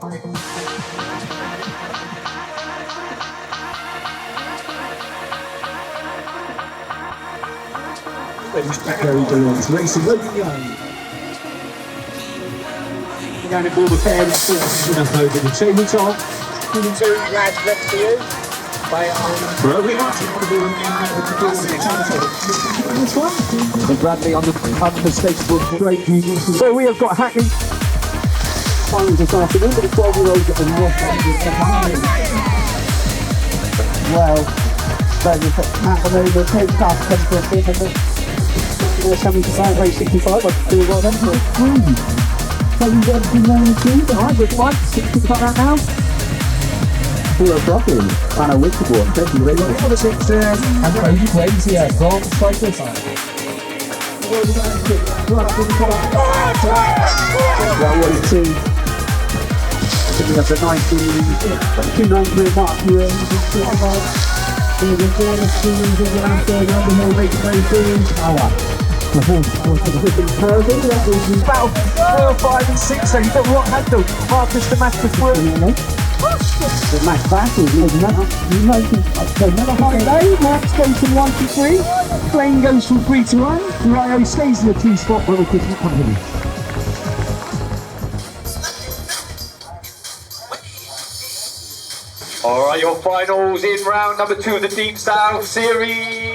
Very good. Racing, Logan Young. We're going to call the pair of forces in over the tabletop. Two lads left for you. And Bradley on the unmistakable straight. So we have got Hackney finals this afternoon, but the 12-year-olds at the North End. Well, at the moment, take class 10 for a thing, and they're coming to sign race 65. I feel well then for a free. So you've got to know the team, the hybrid bike, 65 out now. Poor Brooklyn, Anna Wickbourne, thank you very much. For the 6 and Crazy Crazy from Cyclist. That was 2. Picking up the 293 mark here. About 4, 5 and 6, so you've got what handle. Marcus the match before. The match back is another high day. Max goes from 1 to 3. Blaine goes from 3 to 1. Ryo stays in the 2 spot with a Christmas company. Alright, your finals in round number 2 of the Deep South Series.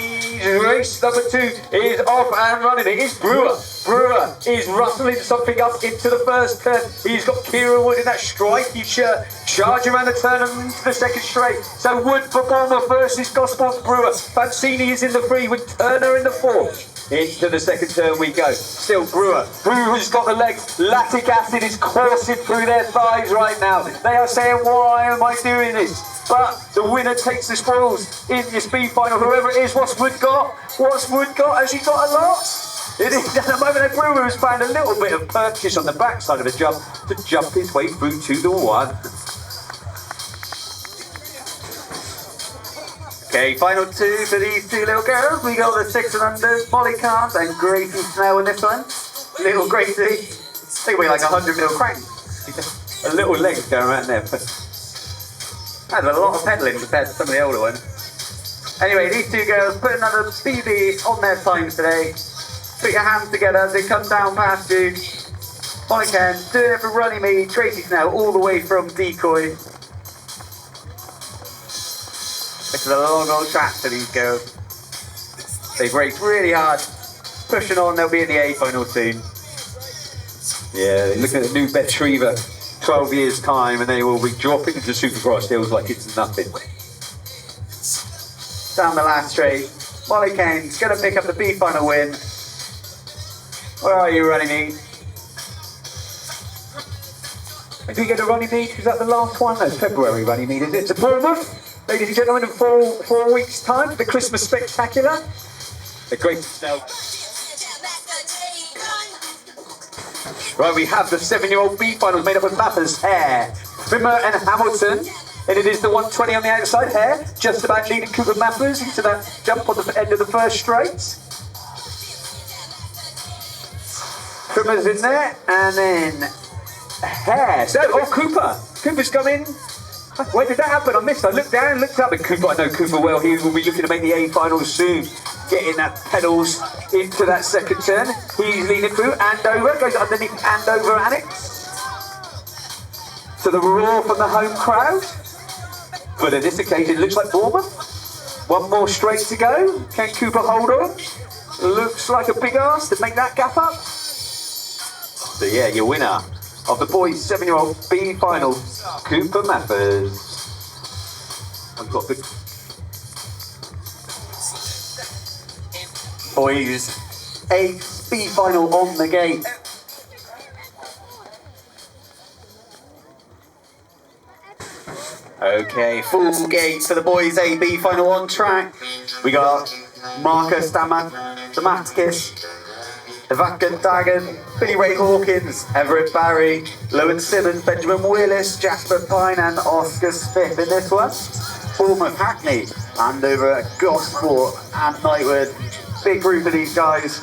Race number 2 is off and running. It is Brewer. Brewer is rustling something up into the first turn. He's got Kieran Wood in that stripy shirt, charging around the turn and into the second straight. So Wood for Bournemouth versus Gospels Brewer. Fancini is in the 3 with Turner in the 4. Into the second turn we go. Still Brewer. Brewer's got the legs. Lactic acid is coursing through their thighs right now. They are saying, why am I doing this? But the winner takes the spoils in your speed final. Whoever it is, what's Wood got? What's Wood got? Has he got a lot? It is at the moment that Brewer has found a little bit of purchase on the backside of the jump to jump his way through to the 1. Okay, final 2 for these 2 little girls. We got the 6 and under, Molly Carnes and Gracie Snell in this one. Little Gracie, think we're like 100 mil crank. A little leg going around there. Had a lot of pedaling compared to some of the older ones. Anyway, these 2 girls put another PB on their times today. Put your hands together as they come down past you. Molly Carnes doing it for Running Me, Tracy Snell all the way from Decoy. This is a long old track for these girls. They've raced really hard, pushing on. They'll be in the A final soon. Yeah, they're looking at the new Betriva, 12 years time, and they will be dropping into Supercross hills like it's nothing. Down the last straight, Molly Kane's going to pick up the B final win. Where are you, Running Me? Did we get to Running Me? Was that the last one? No, February Running Me, is it? To Bournemouth? Ladies and gentlemen, in 4 weeks' time for the Christmas Spectacular. The great Snell. Right, we have the 7-year-old B finals made up of Mappers, Hare, Trimmer and Hamilton. And it is the 120 on the outside, Hare, just about leading Cooper Mappers into that jump on the end of the first straight. Trimmer's in there, and then Hare. So, Cooper. Cooper's come in. When did that happen? I missed. I looked down, looked up, and Cooper, I know Cooper well. He will be looking to make the A finals soon. Getting that pedals into that second turn. He's leading through. Andover goes underneath Andover Annex. To the roar from the home crowd. But on this occasion, it looks like Bournemouth. 1 more straight to go. Can Cooper hold on? Looks like a big ass to make that gap up. So yeah, your winner of the boys' 7-year-old B final, Cooper Mappers. I've got the boys' 8th B final on the gate. Okay, full gate for the boys' A-B final on track. We got Marcus Damascus, Evacan Dagan, Billy Ray Hawkins, Everett Barry, Lowen Simmons, Benjamin Willis, Jasper Pine and Oscar Smith in this one. Bournemouth, Hackney, Andover, Gosport and Knightwood. Big group of these guys.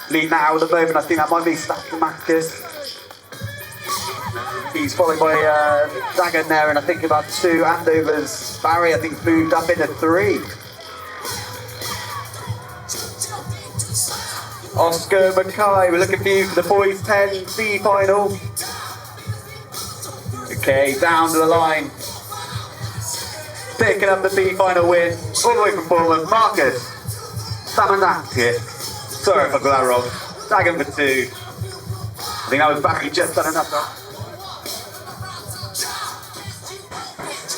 Leading that out at the moment, I think that might be Stack Damascus. He's followed by Dragon there, and I think about 2. Andover's Barry, I think, moved up into 3. Oscar Mackay, we're looking for you for the boys 10C final. Okay, down to the line. Picking up the B final win, all the way from Bournemouth. Marcus Samanakis. Sorry if I got that wrong. Dragon for 2. I think that was Barry just done enough.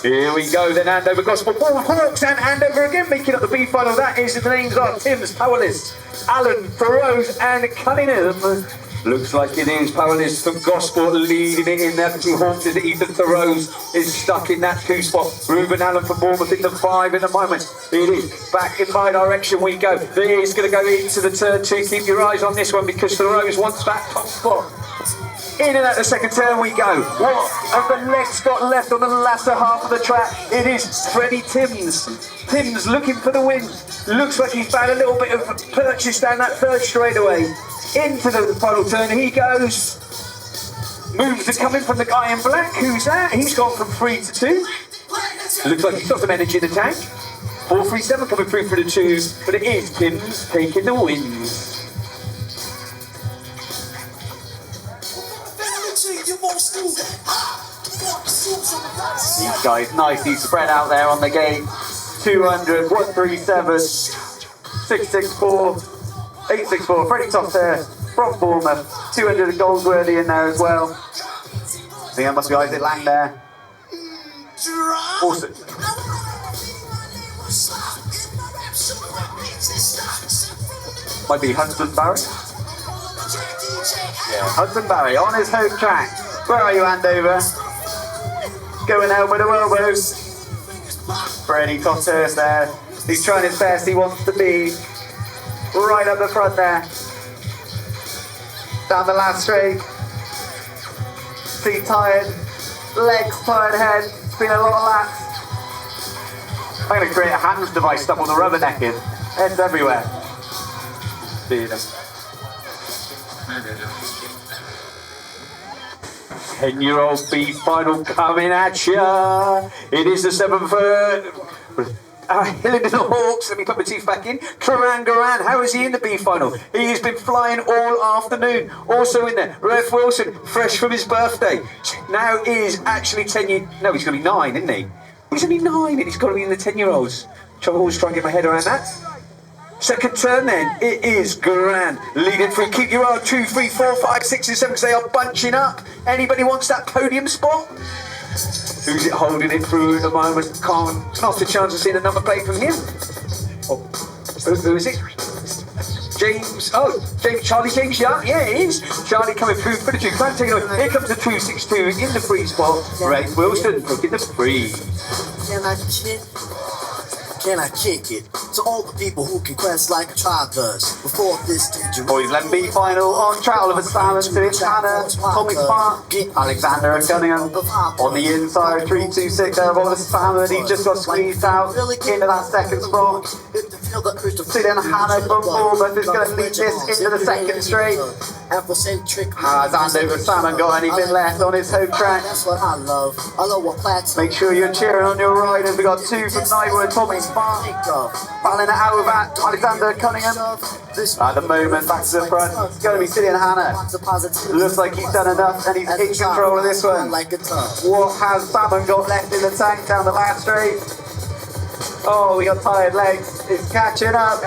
Here we go then, Andover Gospel, Paul Hawks and Andover again making up the B final. That is, the names are Tim's Powerless, Allen, Thoreau's and Cunningham. Looks like it is Powerless from Gospel leading it in there. 2 Hawks is Ethan Thoreau's is stuck in that 2 spot. Ruben Allen from Bournemouth in the 5 in the moment. It is back in my direction we go. It's going to go into the turn 2. Keep your eyes on this one because Thoreau's wants that top spot. In and out the second turn we go. What have the legs got left on the latter half of the track? It is Freddie Timms. Timms looking for the win. Looks like he's found a little bit of purchase down that 3rd straightaway. Into the final turn he goes. Moves are coming from the guy in black. Who's that? He's gone from 3 to 2. Looks like he's got some energy in the tank. 437 coming through for the 2. But it is Timms taking the win. These guys nicely spread out there on the gate. 200, 137, 664, 864. Freddie Toft there from Bournemouth. 200 of Goldsworthy in there as well. I think that must be Isaac Lang there. Awesome. Might be Hudson Barry. Yeah, Hudson Barry on his home track. Where are you, Andover? Going elbow to elbow. Freddie Cotter's there. He's trying his best. He wants to be right up the front there. Down the last straight. Feet tired. Legs tired head. It's been a lot of laps. I'm going to create a hands device stuck on the rubbernecking. Heads everywhere. See them. 10-year-old B final coming at ya. It is the 7th Hillingdon Hawks. Let me put my teeth back in. Karan Garan, how is he in the B final? He has been flying all afternoon. Also in there, Ref Wilson, fresh from his birthday. Now is actually 10 years. No, he's going to be 9, isn't he? He's only 9 and he's got to be in the 10-year-olds. I'm always trying to get my head around that. Second turn then, it is Garan leading through. Keep your eye on 2, 3, 4, 5, 6 and 7 because they are bunching up. Anybody wants that podium spot? Who's it holding it through at the moment? Can't, not a chance of seeing a number plate from him. Oh, who is it? James, Charlie James Young, yeah it is. Charlie coming through for the 2, can't take it away. Here comes the 262 in the free spot. Ray Wilson taking the free. Can I kick it to all the people who can quest like a tribe does before this dangerous Boys Lemby final on track. Oliver Salmon to it. Hannah, Tommy Spark, Alexander Cunningham on the inside. 326 there of Oliver Salmon. He just got squeezed out into that second spot. See then Hannah from Bournemouth is going to lead this into the second straight. Has Andover Salmon got anything left on his home track? That's what I love. I love what plats. Make sure you're cheering on your riders. We got 2 from Nightwood, Tommy Spark. Battling it out with that Alexander Cunningham. At the moment, back to the front. It's going to be Cillian Hannah. Looks like he's done enough and he's in control of this one. What has Salmon got left in the tank down the last straight? Oh, we got tired legs. It's catching up.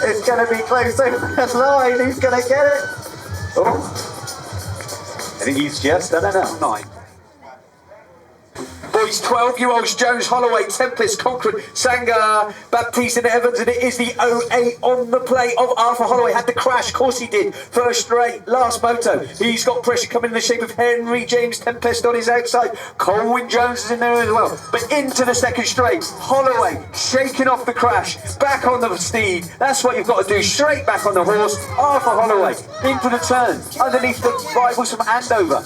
It's going to be close over the line. Who's going to get it? Oh, I think he's just done enough. 9. Boys, 12-year-olds, Jones, Holloway, Tempest, Concord, Sangar, Baptiste and Evans, and it is the 08 on the play of Arthur Holloway. Had the crash, of course he did. First straight, last moto. He's got pressure coming in the shape of Henry James Tempest on his outside. Colwyn Jones is in there as well. But into the second straight, Holloway shaking off the crash, back on the steed. That's what you've got to do, straight back on the horse. Arthur Holloway into the turn, underneath the rivals from Andover.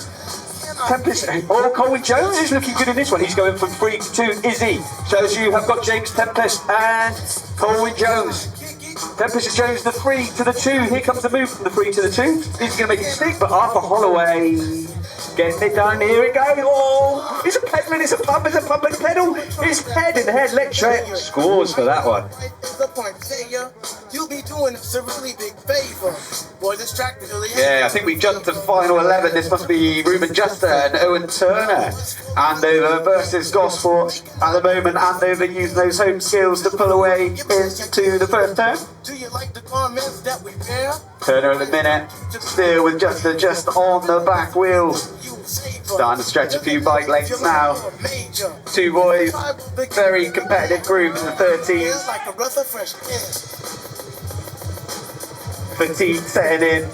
Tempest, Colwyn Jones is looking good in this one. He's going from 3 to 2, is he? So as you have got James Tempest and Colwyn Jones. Tempest and Jones, the 3 to the 2. Here comes the move from the 3 to the 2. He's going to make it stick, but Arthur Holloway Getting it done, here it goes. Oh, it's a pedaling, it's a pump and pedal. It's head and head, let's try it. Scores for that one. You'll be doing us a really big favor. Boy, this track really Yeah, I think we jumped to final 11. This must be Ruben Juster and Owen Turner. Andover versus Gosport. At the moment, Andover using those home skills to pull away into the first turn. Do you like the garments that we wear? Turner at the minute, still with Juster just on the back wheel. Starting to stretch a few bike lengths now. Two boys, very competitive group in the 13s. Fatigue setting in.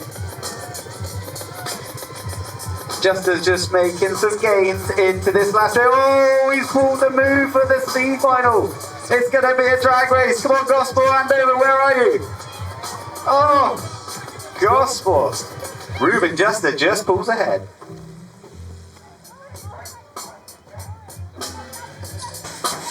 Juster's just making some gains into this last race. Oh, he's pulled the move for the speed final. It's going to be a drag race. Come on, Gosport, Andover, where are you? Oh, Gosport. Ruben Juster just pulls ahead.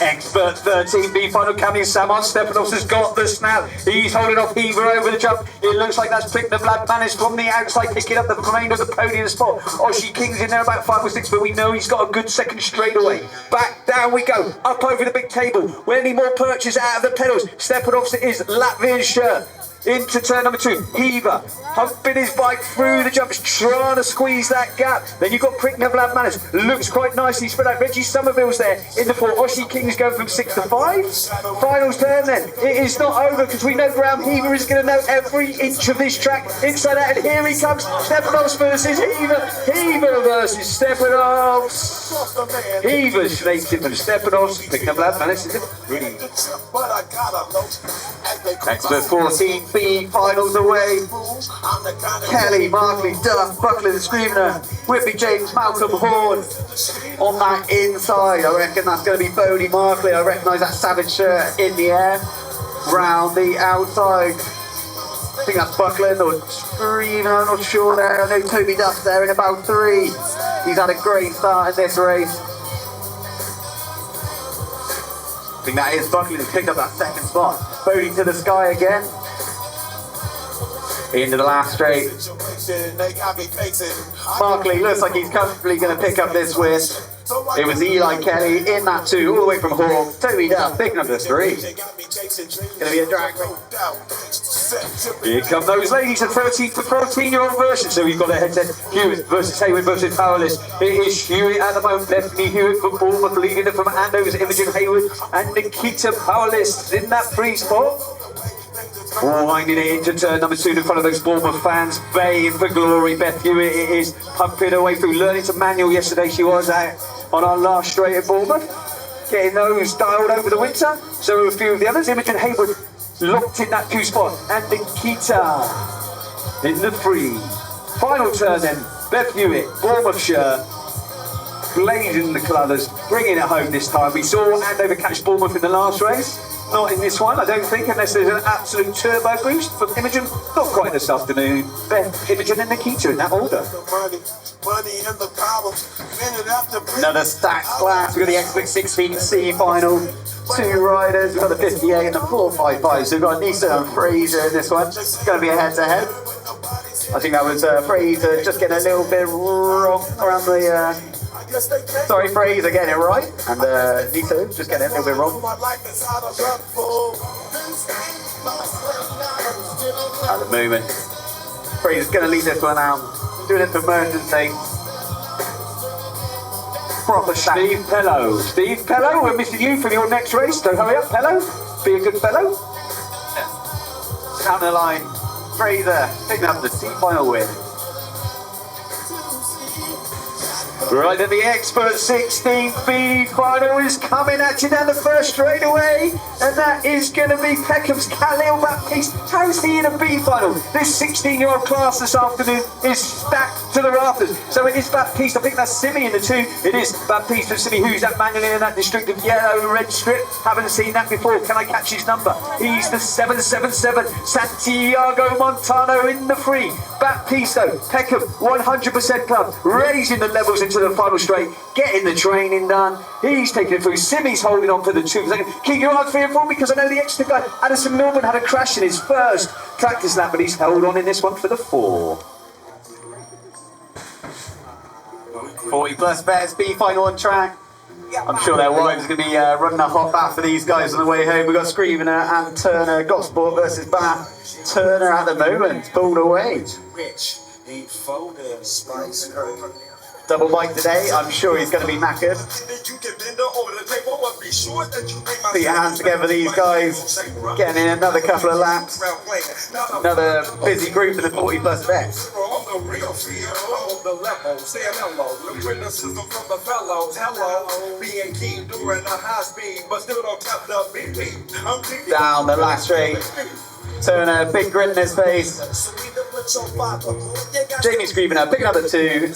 Expert 13B final coming. Samon Stepanos has got the snap. He's holding off Heaver over the jump. It looks like that's picked the Vlad Manis from the outside, picking up the remainder of the podium spot. Oshie King's in there about 5 or 6, but we know he's got a good second straightaway. Back down we go, up over the big table. We need more purchase out of the pedals. Stepanos is Latvian shirt. Into turn number 2, Heaver, humping his bike through the jumps, trying to squeeze that gap. Then you've got Prickner Vlad Manis, looks quite nicely spread out. Reggie Somerville's there in the 4. Oshie King's going from 6 to 5. Finals turn then. It is not over because we know Graham Heaver is going to know every inch of this track inside out. And here he comes, Stepanos versus Heaver. Heaver versus Stepanos. Heaver snakes it from Stepanos. Prickner Vlad Manis is it really. Expert 14B finals away. Kelly, Markley, Duff, Buckler, the Scrivener, Whitby, James, Malcolm, Horn on that inside. I reckon that's going to be Bodie Markley. I recognise that Savage shirt in the air. Round the outside. I think that's Buckland or Scrivener, I'm not sure there. I know Toby Duff's there in about 3. He's had a great start in this race. I think that is Buckley who's picked up that second spot. Bodie to the sky again. Into the last straight. Markley looks like he's comfortably going to pick up this win. It was Eli Kelly in that 2, all the way from Hall. Toby Duff picking up the 3. Going to be a drag race. Here come those ladies, a 13 to 14-year-old version. So we've got a head-to-head Hewitt versus Hayward versus Powerless. It is Hewitt at the moment. Bethany Hewitt from Bournemouth, leading it from Andover's Imogen Hayward and Nikita Powerless in that 3 spot. Winding it into turn number 2 in front of those Bournemouth fans, baying for glory. Beth Hewitt is pumping her way through, learning to manual yesterday. She was out on our last straight at Bournemouth, getting those dialed over the winter. So are a few of the others. Imogen Hayward locked in that 2 spot, and Nikita in the 3. Final turn then, Beth Hewitt, Bournemouth shirt, blazing the colours, bringing it home this time. We saw Andover catch Bournemouth in the last race. Not in this one, I don't think, unless there's an absolute turbo boost from Imogen. Not quite this afternoon. Beth, Imogen and Nikita in that order. Another stacked class. We've got the Expert 16C final. 2 riders. We've got the 58 and the 455. So we've got Nisa and Fraser in this one. It's going to be a head-to-head. I think that was Fraser just getting a little bit wrong around the... Sorry, Fraser getting it right, and Nito just getting it a little bit wrong. At the moment, Fraser's going to lead this one out, doing it for emergency. Proper shot. Steve Pello, we're missing you for your next race, so hurry up, Pello. Be a good fellow. Down the line, Fraser picking up the C-final win. Right, and the Expert 16B final is coming at you down the first straightaway, and that is going to be Peckham's Khalil Baptiste. How's he in a B final? This 16-year-old class this afternoon is stacked to the rafters. So it is Baptiste, I think that's Simi in the 2. It is Baptiste and Simi, who's that manually in that district of yellow red strip. Haven't seen that before. Can I catch his number? He's the 777. Santiago Montano in the 3. Baptiste, Peckham, 100% club, raising the levels into the final straight, getting the training done. He's taking it through. Simi's holding on for the 2. Keep your eyes free for me, because I know the extra guy, Addison Milburn, had a crash in his first practice lap, but he's held on in this one for the 4. 40 plus vets, B final on track. I'm sure their wives are going to be running a hot bath for these guys on the way home. We've got Scrivener and Turner, Gosport versus Bath. Turner at the moment, pulled away. Double bike today, I'm sure he's going to be knackered. Put your hands together for these guys, getting in another couple of laps. Another busy group of the 40 plus vets. Down the last straight. Turner, big grin in his face. Jamie Scrivener, picking up the 2.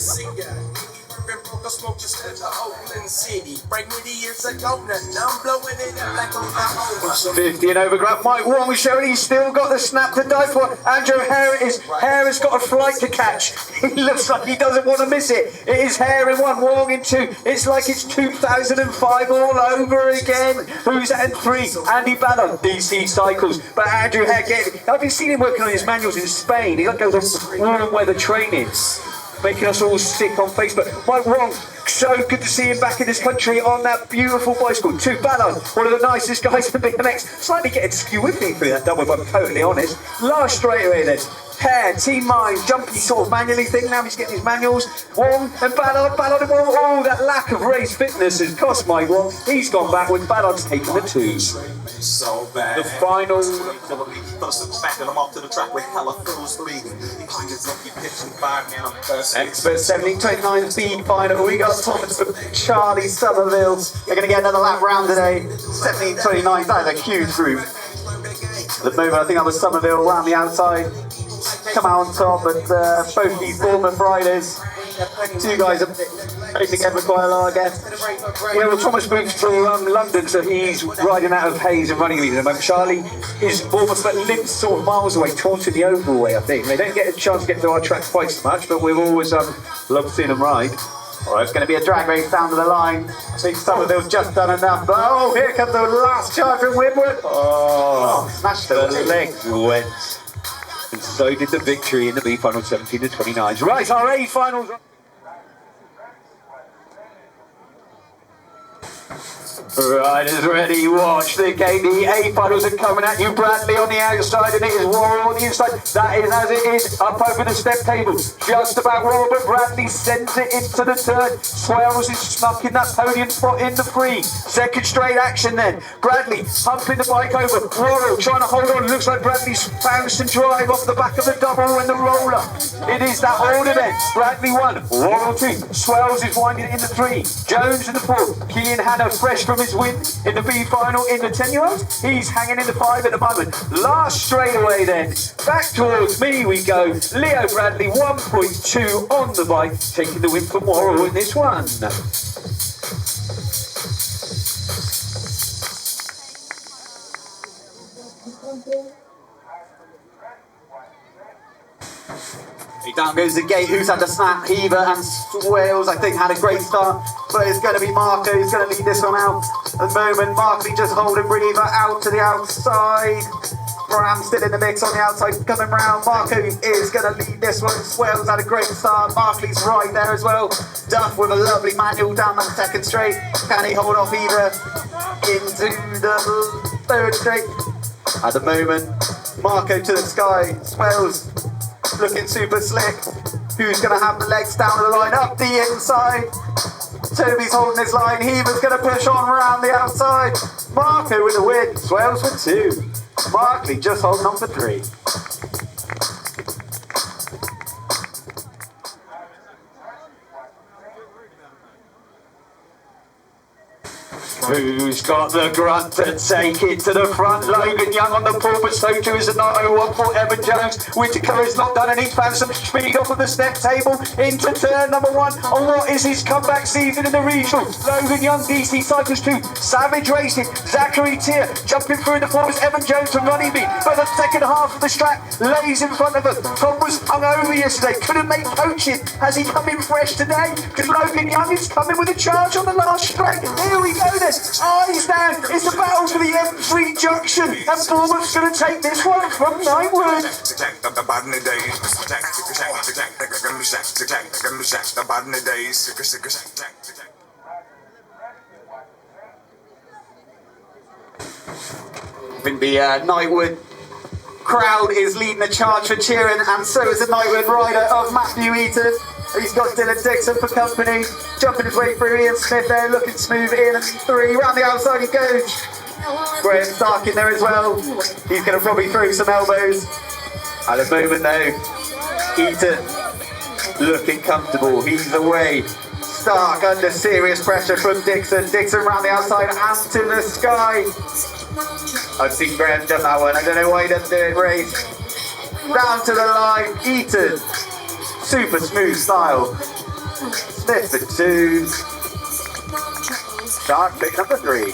50 and over grab. Mike Wong showing he's still got the snap to die for. Andrew Hare, his hair has got a flight to catch. He looks like he doesn't want to miss it. It is Hare in 1, Wong in 2. It's like it's 2005 all over again. Who's at 3? Andy Ballon, DC Cycles. But Andrew Hare, I've been seeing him working on his manuals in Spain. He goes on warm weather training, making us all sick on Facebook. Mike Wong, so good to see him back in this country on that beautiful bicycle. 2, Ballon, one of the nicest guys in BMX. Slightly getting skew with me for that double, if I'm totally honest. Last straightaway then. Hare, Team Mind, jumpy sort of manually thing. Now he's getting his manuals. Wong and Ballon and Wong. Oh, that lack of race fitness has cost Mike Wong. He's gone backwards. Ballon's taking the 2. So bad. The final. Expert 1729 speed final. We got Thomas for Charlie Somerville. They're going to get another lap round today. 1729. That is a huge group. At the moment, I think that was Somerville around the outside. Come out on top, but both these Bournemouth riders, 2 guys are racing together quite a lot, I guess. Yeah, well, Thomas moved to London, so he's riding out of Hayes and running with them. Charlie is Bournemouth, but lives sort of miles away, taunting the Oval way, I think. They don't get a chance to get to our track quite so much, but we've always loved seeing them ride. Alright, it's going to be a drag race down to the line. I think Somerville's just done enough, but oh, here comes the last charge from Winwood. Oh, smashed the legs went. And so did the victory in the B final 17 to 29. Right, our A finals. Riders ready, watch the game. The A finals are coming at you. Bradley on the outside and it is Warren on the inside. That is as it is, up over the step table. Just about Warren, but Bradley sends it into the turn. Swells is snuck in that podium spot in the 3. Second straight action then. Bradley pumping the bike over. Warren trying to hold on. Looks like Bradley's bounced and drive off the back of the double and the roller. It is that old event. Bradley 1, Warren 2. Swells is winding it in the 3. Jones in the 4. Kean Hanna fresh from his win in the B final in the 10-year-old. He's hanging in the 5 at the moment. Last straightaway then. Back towards me we go. Leo Bradley 1.2 on the bike, taking the win for Morrow in this one. Down goes the gate. Who's had the snap? Heaver and Swales, I think, had a great start. But it's going to be Marco who's going to lead this one out. At the moment, Markley just holding Breather out to the outside. Bram still in the mix on the outside, coming round. Marco is going to lead this one. Swales had a great start. Markley's right there as well. Duff with a lovely manual down that second straight. Can he hold off Heaver into the 3rd straight? At the moment, Marco to the sky. Swales looking super slick. Who's going to have the legs down the line? Up the inside. Toby's holding his line. Heaver's going to push on around the outside. Marco with the win. Swells with 2. Markley just holding on for 3. Who's got the grunt to take it to the front? Logan Young on the pole, but so too is the 901 for Evan Jones. Whittaker is not done and he's found some speed off of the step table into turn number 1. On what is his comeback season in the regional? Logan Young, DC Cycles 2, Savage Racing, Zachary Tier jumping through the forwards. Evan Jones from running me, but the second half of the track lays in front of us. Tom was hung over yesterday, couldn't make coaching. Has he come in fresh today? Because Logan Young is coming with a charge on the last straight. Here we go then. Yes, eyes down. It's a battle for the M3 junction, and Bournemouth's going to take this one from Knightwood. I think the Knightwood crowd is leading the charge for cheering, and so is the Knightwood rider of Matthew Eaton. He's got Dylan Dixon for company, jumping his way through. Ian Smith there, looking smooth in, and 3 round the outside he goes. Graham Stark in there as well. He's going to probably throw some elbows. At the moment though, Eaton looking comfortable. He's away. Stark under serious pressure from Dixon. Dixon round the outside and to the sky. I've seen Graham done that one. I don't know why he doesn't do it, race. Down to the line, Eaton. Super smooth style. Smith for 2. Stark pick number 3.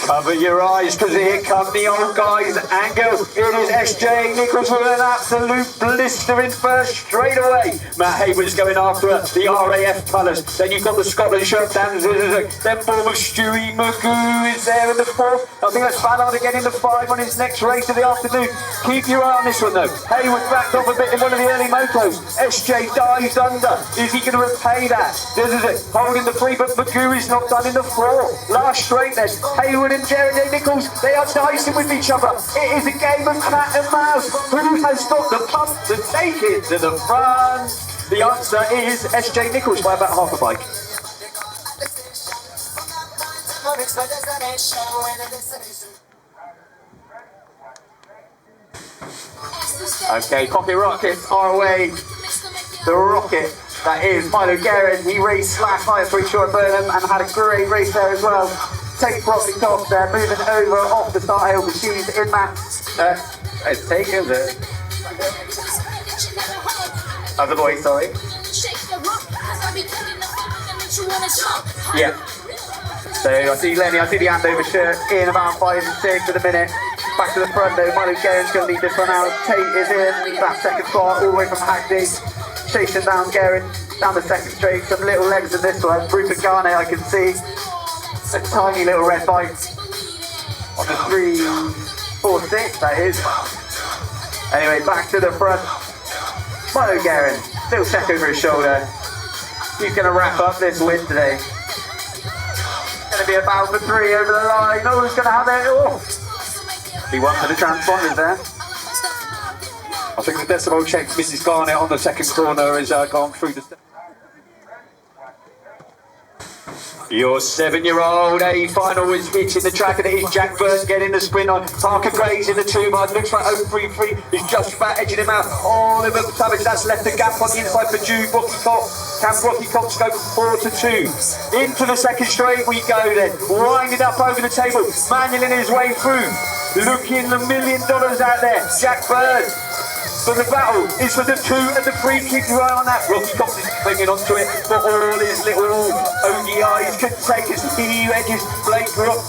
Cover your eyes, because here come the old guys and girls. It is SJ Nichols with an absolute blistering first straight away. Matt Hayward's going after her, the RAF colours. Then you've got the Scotland shirt down. Then Bournemouth Stewie Magoo is there in the 4th. I think that's Ballard again in the 5 on his next race of the afternoon. Keep your eye on this one though. Hayward backed off a bit in one of the early motos. SJ dives under. Is he going to repay that? This is it. Holding the 3, but Magoo is not done in the 4. Last straight then. Hayward and Jeremy Nichols, they are dicing with each other. It is a game of cat and mouse. Who has got the pump to take it to the front? The answer is SJ Nichols by about half a bike. Okay, pocket rockets are away. The rocket, that is Milo Guerin. He raced last night for Short Burnham and had a great race there as well. Take Broccoli Cox there, moving over off the start hill, but she's in that. It's taken the other boy, sorry. Yeah. So I see Lenny, I see the Andover shirt in about 5 and 6 at the minute. Back to the front though, Milo Guerin's going to lead this one out. Tate is in that second spot, all the way from Hackney. Chasing down Guerin, down the second straight. Some little legs in this one. Rupert Garnett, I can see. A tiny little red bike on the 3, 4, 6, that is. Anyway, back to the front. Milo Guerin, little check over his shoulder. He's going to wrap up this win today. Going to be about for 3 over the line. No one's going to have it. Oh. He won for the transponders there. I think the decimal check, Mrs. Garnett on the second corner has gone through the... Your 7-year-old A final is hitting the track, and it is Jack Bird getting the sprint on. Parker Gray's in the 2 mile. Looks like 033 is just about edging him out. Oliver Savage, that's left the gap on the inside for Jude Rocky Cox. Can Rocky Cox go 4 to 2? Into the second straight we go then. Winding up over the table, manualing his way through. Looking $1 million out there. Jack Bird. So the battle is for the 2 and the 3. Keep your eye on that. Rocky Cox is clinging onto it, but all his little ODIs can take his he edges. Blake Rock.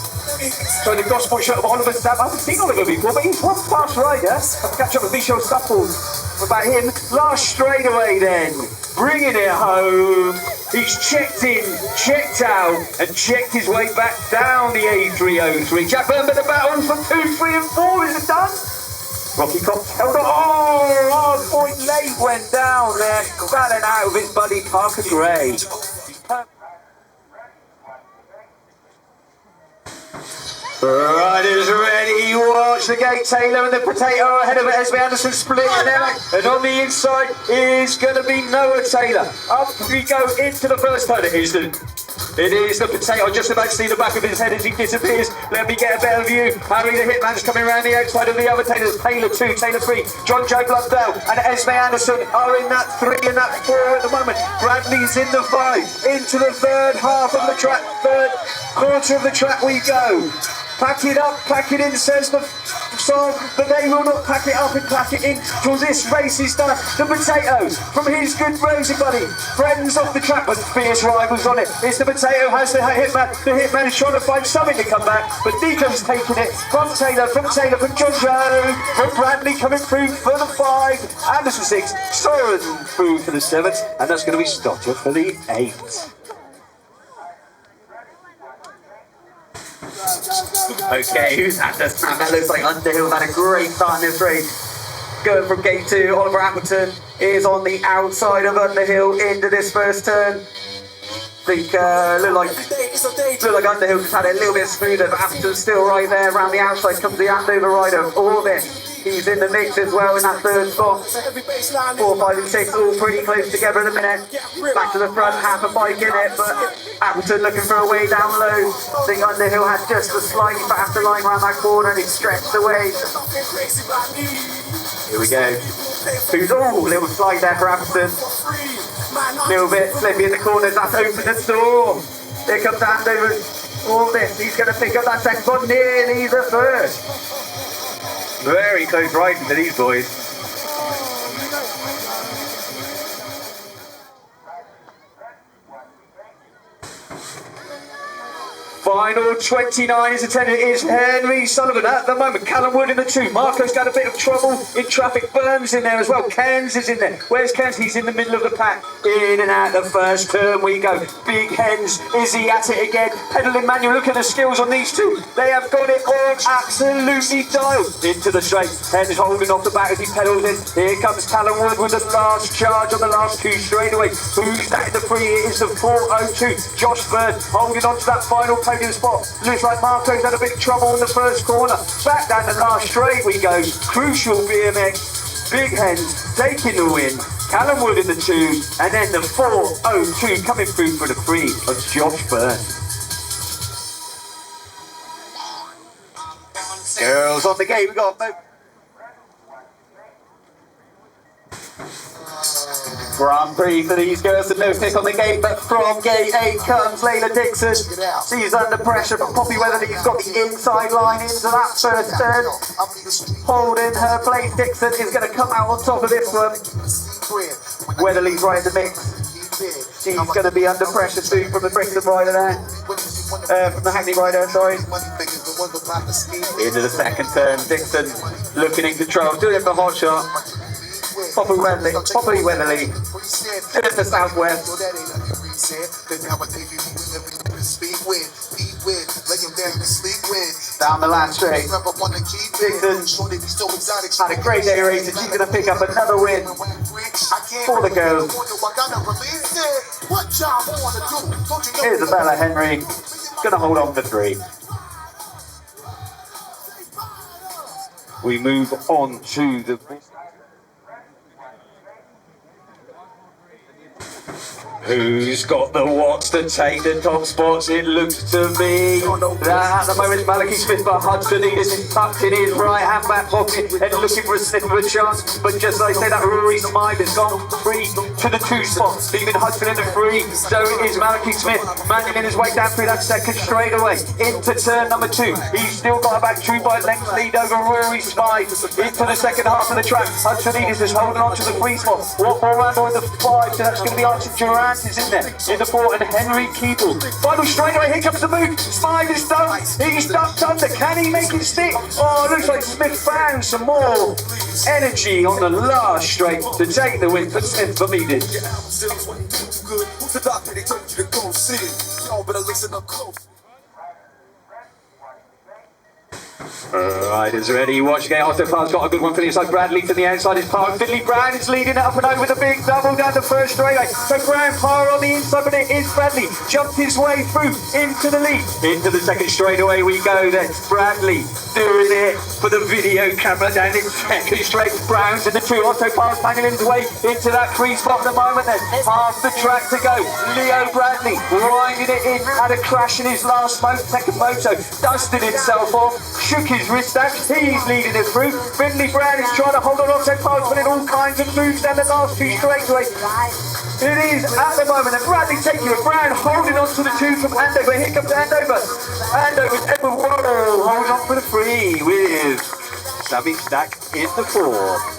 So the gospel shot of Oliver Sam. I haven't seen Oliver before, but he's one fast rider. I'll catch up with Michel Supples about him. Last straightaway then. Bringing it home. He's checked in, checked out, and checked his way back down the A303. Jack Byrne with the battle for 2, 3 and 4. Is it done? Rocky Cox held on. Oh, hard point late went down there. Battling out with his buddy Parker Gray. Riders ready. Watch the gate. Taylor and the potato ahead of it. Esme Anderson split and on the inside is going to be Noah Taylor. Up we go into the first turn. It is the potato. Just about to see the back of his head as he disappears. Let me get a better view. Harry the Hitman's coming around the outside of the other Taylor. Taylor 2, Taylor 3. John Joe Bloodell and Esme Anderson are in that 3 and that 4 at the moment. Bradley's in the 5. Into the third half of the track. Third quarter of the track we go. Pack it up, pack it in, says the song, but they will not pack it up and pack it in till this race is done. The Potato from his good rosy buddy, friends off the track, but fierce rivals on it. It's the Potato, has the Hitman. The Hitman is trying to find something to come back, but Deacon's taking it from Taylor, from John Joe, from Bradley coming through for the 5, Anderson 6, Soren through for the 7th, and that's going to be Stotter for the 8th. Okay, who's at the snap? That looks like Underhill had a great start in this race. Going from gate 2, Oliver Appleton is on the outside of Underhill into this first turn. Look like Underhill just had it a little bit smoother, but Appleton's still right there. Around the outside comes the Andover rider, Orbit. He's in the mix as well in that third spot. 4, 5 and 6 all pretty close together at the minute. Back to the front, half a bike in it, but Appleton looking for a way down low. I think Underhill had just a slightly faster line around that corner and he stretched away. Here we go. Little slide there for Appleton. Little bit slippy in the corners, that's opened the door. Here comes Andover. All this, he's going to pick up that second spot, nearly the first. Very close riding to these boys. Final 29 is attended is Henry Sullivan at the moment. Callum Wood in the 2. Marco's got a bit of trouble in traffic. Burns in there as well. Cairns is in there. Where's Cairns? He's in the middle of the pack. In and out the first turn we go. Big Hens, is he at it again? Pedaling manual. Look at the skills on these two. They have got it all absolutely dialed into the straight. Hens holding off the back as he pedals in. Here comes Callum Wood with the last charge on the last 2 straightaway. Who's that in the 3? It is the 402. Josh Bird holding on to that final podium spot. Looks like Marco's had a bit of trouble in the first corner. Back down the last straight we go. Crucial BMX. Big Hens taking the win. Callum Wood in the 2, and then the 402 coming through for the 3 of Josh Byrne. Girls on the gate, we got Grand Prix for these girls, and no pick on the gate, but from gate 8 comes Layla Dixon. She's under pressure, but Poppy Weatherly's got the inside line into that first turn. Holding her place, Dixon is going to come out on top of this one. Weatherly's right in the mix. She's going to be under pressure too from the Brixton rider there. From the Hackney rider, sorry. Into the second turn, Dixon looking in control, doing it for hot shot. Poppy Weatherly, to the southwest. Down the land straight. Dixon had a great day racing. She's going to pick up another win for the girls. Isabella Henry going to hold on for 3. We move on to the... Who's got the watts to take the top spots? It looks to me that at the moment Malachi Smith, but Hudson is tucked in his right hand back pocket and looking for a sniff of a chance. But just like I say, that Rory Smythe has gone 3 to the 2 spots, leaving Hudson in the 3. So is Malachi Smith managing his way down through that second straightaway into turn number 2. He's still got about 2 by length lead over Rory Smythe into the second half of the track. Hudson is just holding on to the 3 spot. One more round on the 5, so that's going to be Archie Durant is in there in the 4, and Henry Keeble. Final straightaway, here comes the move. Smythe is done. He's ducked under. Can he make it stick? Oh, it looks like Smith found some more energy on the last straight to take the win for Smith for me. Riders ready, watching it. Autocar's got a good one for the inside. Bradley to the outside is Park. Finley Brown is leading it up and over the big double down the first straightaway. So Brown Parr on the inside, but it is Bradley. Jumped his way through into the lead. Into the second straightaway we go then. Bradley doing it for the video camera down in second straight. Brown's in the 2. Autocar's banging his way into that 3 spot at the moment then. Half the track to go. Leo Bradley winding it in. Had a crash in his last second moto. Dusted himself off. Shook his his wrist stacks. He's leading it through. Finley Brown is trying to hold on offset poles, putting all kinds of moves down the last two straightaways. It is at the moment, and Bradley taking it. Brown holding on to the two from Andover. Here comes Andover. Andover's Edward Waddle holding on for the free with Sammy Stack in the 4.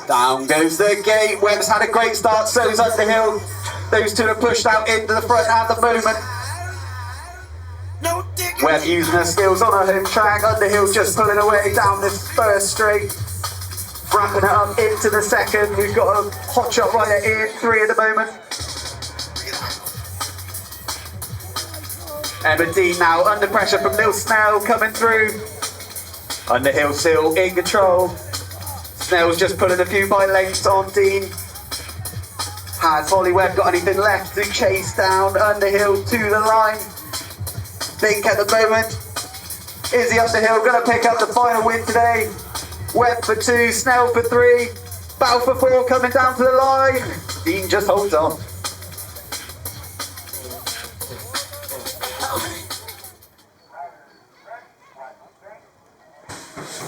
Down goes the gate. Webb's had a great start, so's Underhill. Those two are pushed out into the front at the moment. Webb using her skills on her home track. Underhill just pulling away down this first straight. Wrapping it up into the second. We've got a hot shot right at in 3 at the moment. Emma Dean now under pressure from Lil Snell coming through. Underhill still in control. Snell's just pulling a few bike lengths on Dean. Has Holly Webb got anything left to chase down Underhill to the line? Think at the moment, is the Underhill going to pick up the final win today? Webb for 2, Snell for 3, Battle for 4 coming down to the line. Dean just holds on.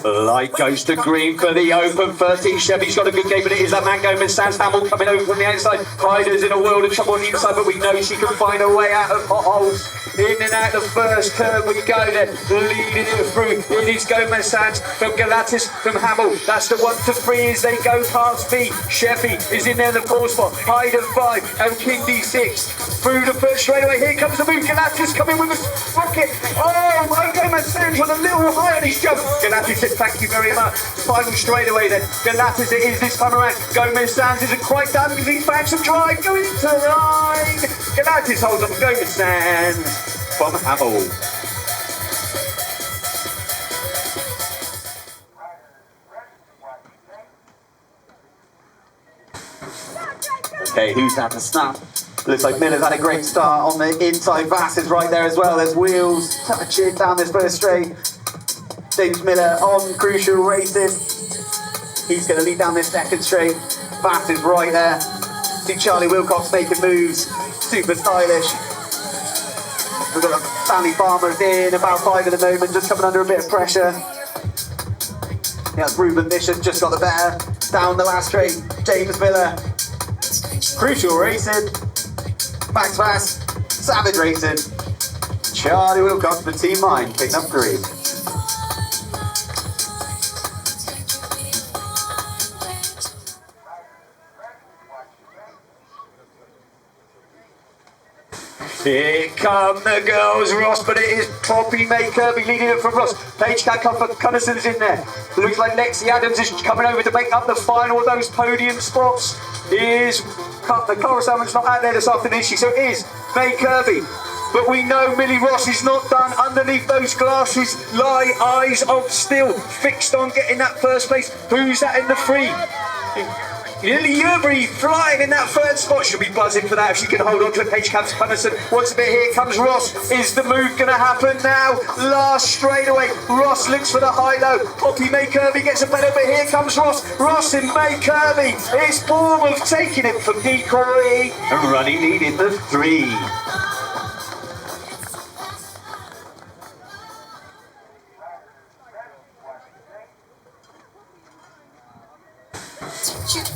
Light goes to green for the open 13. Chevy's got a good game, but it is that man Gomez. Sans Hamill coming over from the outside. Hyder's in a world of trouble on the inside, but we know she can find her way out of potholes. In and out the first curve we go then, leading it through. It is Gomez Sans from Galatis from Hamill. That's the 1 to 3 as they go past B. Chevy is in there in the 4 spot. Hyder 5 and Kindy 6. Through the first straightaway. Here comes the move. Galatis coming with a rocket. Oh, Gomez Sans on a little high on his jump. Galatis said thank you very much. Final straightaway then. Galatis it is this time around. Gomez Sans isn't quite done because he's found some drive going into the line. Galatis holds on Gomez Sans from Hamill. Okay, who's had the snap? Looks like Miller's had a great start on the inside. Vass is right there as well. There's wheels touching down this first straight. James Miller on Crucial Racing. He's going to lead down this second straight. Vass is right there. See Charlie Wilcox making moves. Super stylish. We've got Stanley Farmer's in about 5 at the moment, just coming under a bit of pressure. Yeah, Ruben Bishop just got the better. Down the last straight, James Miller. Crucial Racing. Max Vass. Savage Racing. Charlie Wilcox for Team Mine, picking up 3. Here come the girls, Ross, but it is Poppy May Kirby leading it from Ross. Paige Cunnison's in there. Looks like Lexi Adams is coming over to make up the final of those podium spots. The Clara Salmon's not out there this afternoon, is she? So it is May Kirby. But we know Millie Ross is not done. Underneath those glasses lie eyes of steel, fixed on getting that first place. Who's that in the free? Lily Yerbury flying in that third spot. She'll be buzzing for that if she can hold on to it. Paige Cunnison wants a bit. Here comes Ross. Is the move going to happen now? Last straightaway. Ross looks for the high-low. Poppy May Kirby gets a better, but here comes Ross. Ross and May Kirby. It's Bournemouth taking it from Decoy and running lead in the 3.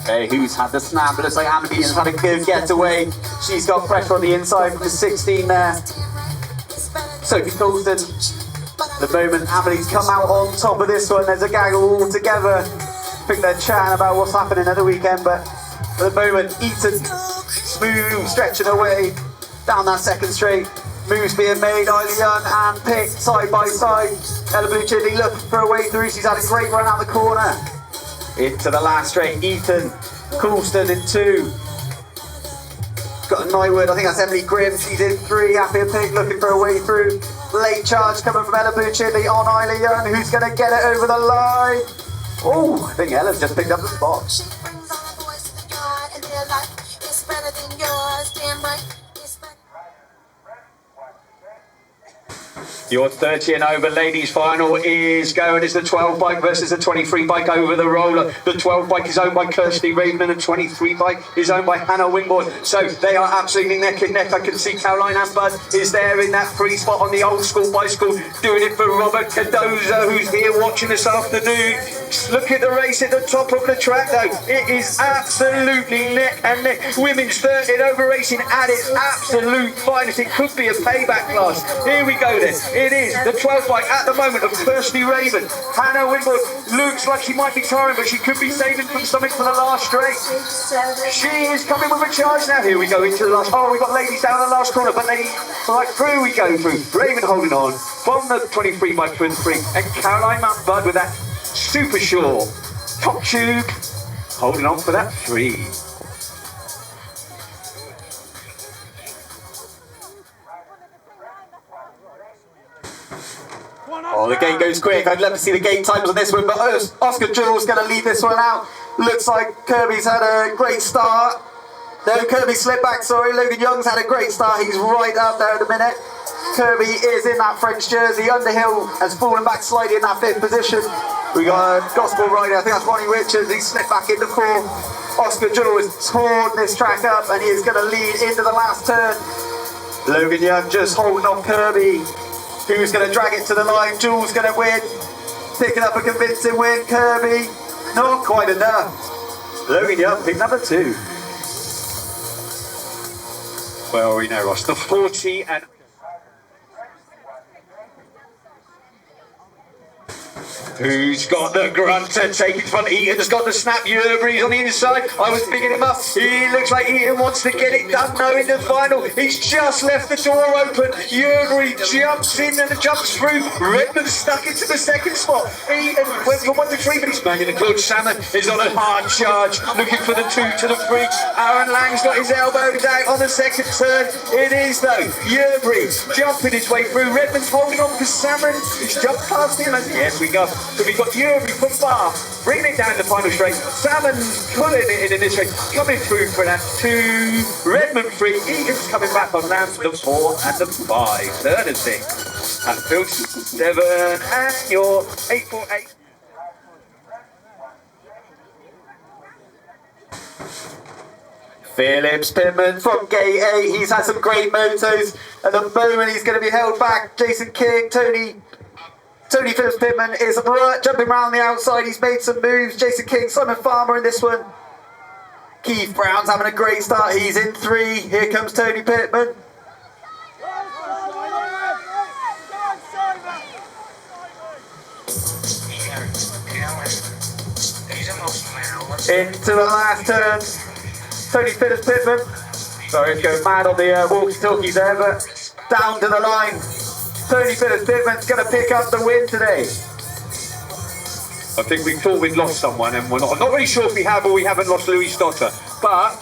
Okay, who's had the snap? It looks like Amberdean's had a good getaway. She's got pressure on the inside from the 16 there. Sophie Colston. The moment Amberdean's come out on top of this one, there's a gaggle all together. I think they're chatting about what's happening at the weekend, but at the moment, Eaton smooth stretching away down that second straight. Moves being made, Eiley Young and Pick side by side. Ella Blue Chidley looking for a way through. She's had a great run out the corner. Into the last straight, Ethan Coulston in 2. Got a Nywood, I think that's Emily Grimm, she's in 3. Happy and Pig looking for a way through. Late charge coming from Ella Blue Chidley on Eiley Young, who's going to get it over the line. Oh, I think Ella's just picked up the spot. Your 30 and over ladies final is going as the 12 bike versus the 23 bike over the roller. The 12 bike is owned by Kirsty Raven and the 23 bike is owned by Hannah Wingboard. So they are absolutely neck and neck. I can see Caroline Ambud is there in that free spot on the old school bicycle, doing it for Robert Cardoza, who's here watching this afternoon. Look at the race at the top of the track though. It is absolutely neck and neck. Women's 30 and over racing at its absolute finest. It could be a payback class. Here we go then. It is the 12 bike at the moment of Kirsty Raven. Hannah Wingboard looks like she might be tiring, but she could be saving from something for the last straight. She is coming with a charge now. Here we go into the last. Oh, we've got ladies down the last corner, but they right through we go through. Raven holding on from the 23 bike for the free, and Caroline Mountbud with that super sure top tube holding on for that free. Oh, the gate goes quick. I'd love to see the gate times on this one, but Oscar Jewell's going to lead this one out. Looks like Kirby's had a great start. No, Kirby slipped back, sorry. Logan Young's had a great start. He's right up there at the minute. Kirby is in that French jersey. Underhill has fallen back slightly in that 5th position. We got a gospel rider, I think that's Ronnie Richards. He slipped back into 4th. Oscar Jewell has torn this track up and he is going to lead into the last turn. Logan Young just holding off Kirby. Who's going to drag it to the line? Jules going to win. Picking up a convincing win. Kirby, not quite enough. Logan Young, pick number 2. Well, we know Ross. The 40 and... Who's got the grunter taking front? Eaton's got the snap. Yerbury's on the inside. I was picking him up. He looks like Eaton wants to get it done now in the final. He's just left the door open. Yerbury jumps in and jumps through. Redmond stuck into the 2nd spot. Eaton went from 1 to 3, but he's manning the Claude Salmon is on a hard charge, looking for the 2 to the 3. Aaron Lang's got his elbows out on the 2nd turn. It is though. Yerbury jumping his way through. Redmond's holding on for Salmon. He's jumped past him, and yes, we go. So we've got Yerbury from Bath, bringing it down the final straight. Salmon pulling it in this race, coming through for that 2. Redmond 3. Egan's coming back on land for the 4 and the 5. 3rd and 6. And Phil 7 and your 848. Phillips Pittman from gate 8. He's had some great motos. At the moment, he's going to be held back. Jason King, Tony Phillips Pittman is jumping around the outside. He's made some moves. Jason King, Simon Farmer in this one. Keith Brown's having a great start. He's in 3. Here comes Tony Pittman. Into the last turn. Tony Phillips Pittman. Sorry, it's going mad on the walkie-talkies there, but down to the line. Tony Phillips Pittman's going to pick up the win today. I think we thought we'd lost someone, and I'm not really sure if we have or we haven't lost Louis Stotter. But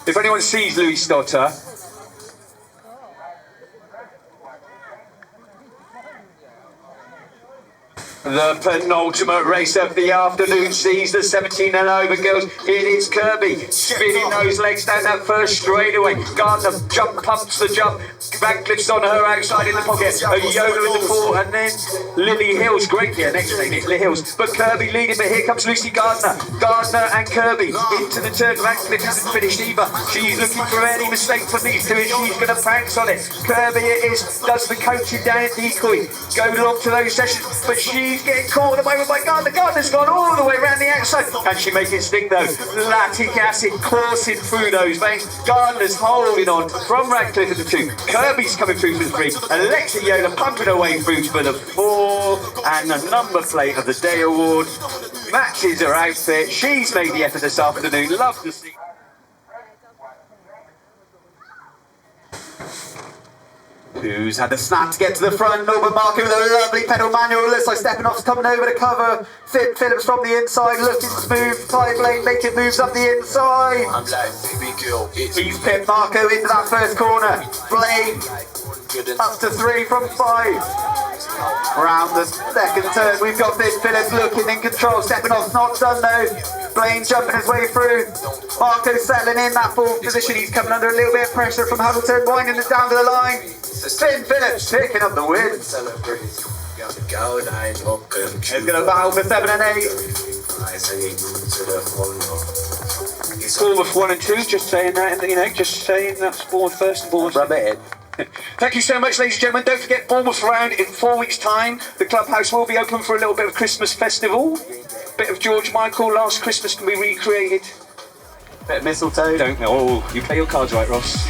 if anyone sees Louis Stotter, the penultimate race of the afternoon sees the 17 and over girls. It is Kirby spinning those legs down that first straightaway. Gardner pumps the jump. Radcliffe's on her outside in the pocket. A Yoda in the 4, and then Lily Hills. Great here. Next name is Lily Hills. But Kirby leading, but here comes Lucy Gardner. Gardner and Kirby into the turn. Radcliffe hasn't finished either. She's looking for any mistake from these two, and she's going to pounce on it. Kirby does the coaching down at decoy. Go along to those sessions, but she's getting caught at the moment by Gardner. Gardner's gone all the way around the outside. Can she make it stick though? Lactic acid coursing through those veins. Gardner's holding on from Radcliffe at the 2. Kirby's coming through for the 3. Alexa Yoda pumping her way through for the 4. And the number plate of the day award matches her outfit. She's made the effort this afternoon. Love to see. Who's had the snap to get to the front? Norbert Marco with a lovely pedal manual. Looks like Stepanoff's coming over to cover. Phillips from the inside, looking smooth. Type lane making moves up the inside. He's pipped Marco into that first corner. Blake up to 3 from 5. Round the second turn, we've got Phillips looking in control. Stepanoff's not done though. Blaine jumping his way through. Marco settling in that fourth position. He's coming under a little bit of pressure from Hamilton, winding it down to the line. Finn Phillips picking up the win. He's going to battle for 7 and 8. Bournemouth 1 and 2, just saying that, just saying that's Bournemouth first and Bournemouth. Rub it in. Thank you so much, ladies and gentlemen. Don't forget Bournemouth round in 4 weeks' time. The clubhouse will be open for a little bit of Christmas festival. Bit of George Michael, Last Christmas can be recreated. Bit of mistletoe. Don't know. Oh, you play your cards right, Ross.